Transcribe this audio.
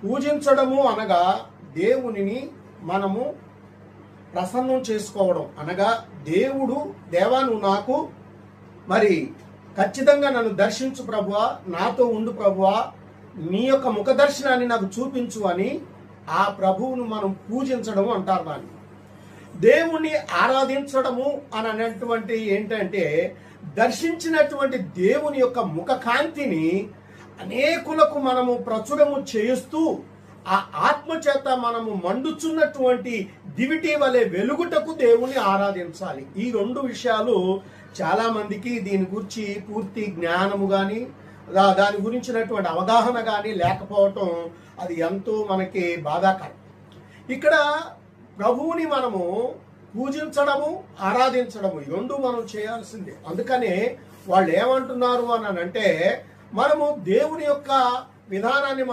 పూజించడము అనగా దేవునిని మనము ప్రసన్నం చేసుకోవడం అనగా దేవా నువ్వు నాకు మరి ఖచ్చితంగా నన్ను దర్శించు ప్రభువా, నాతో ఉండు ప్రభువా, నీ యొక్క ముఖ దర్శనాన్ని నాకు చూపించు అని ఆ ప్రభువును మనం పూజించడం అంటారు. దాన్ని దేవుణ్ణి ఆరాధించడము అని అనేటువంటి ఏంటంటే దర్శించినటువంటి దేవుని యొక్క ముఖ కాంతిని అనేకులకు మనము ప్రచురము చేస్తూ ఆ ఆత్మ చేత మనము మండుచున్నటువంటి దివిటి వలె వెలుగుటకు దేవుని ఆరాధించాలి. ఈ రెండు విషయాలు చాలా మందికి దీని గురించి పూర్తి జ్ఞానము కానీ దాని గురించినటువంటి అవగాహన కానీ లేకపోవటం అది ఎంతో మనకి బాధాకరం. ఇక్కడ ప్రభువుని మనము పూజించడము ఆరాధించడము ఈ రెండు మనం చేయాల్సిందే. అందుకనే వాళ్ళు ఏమంటున్నారు అని అంటే మనము దేవుని యొక్క విధానాన్ని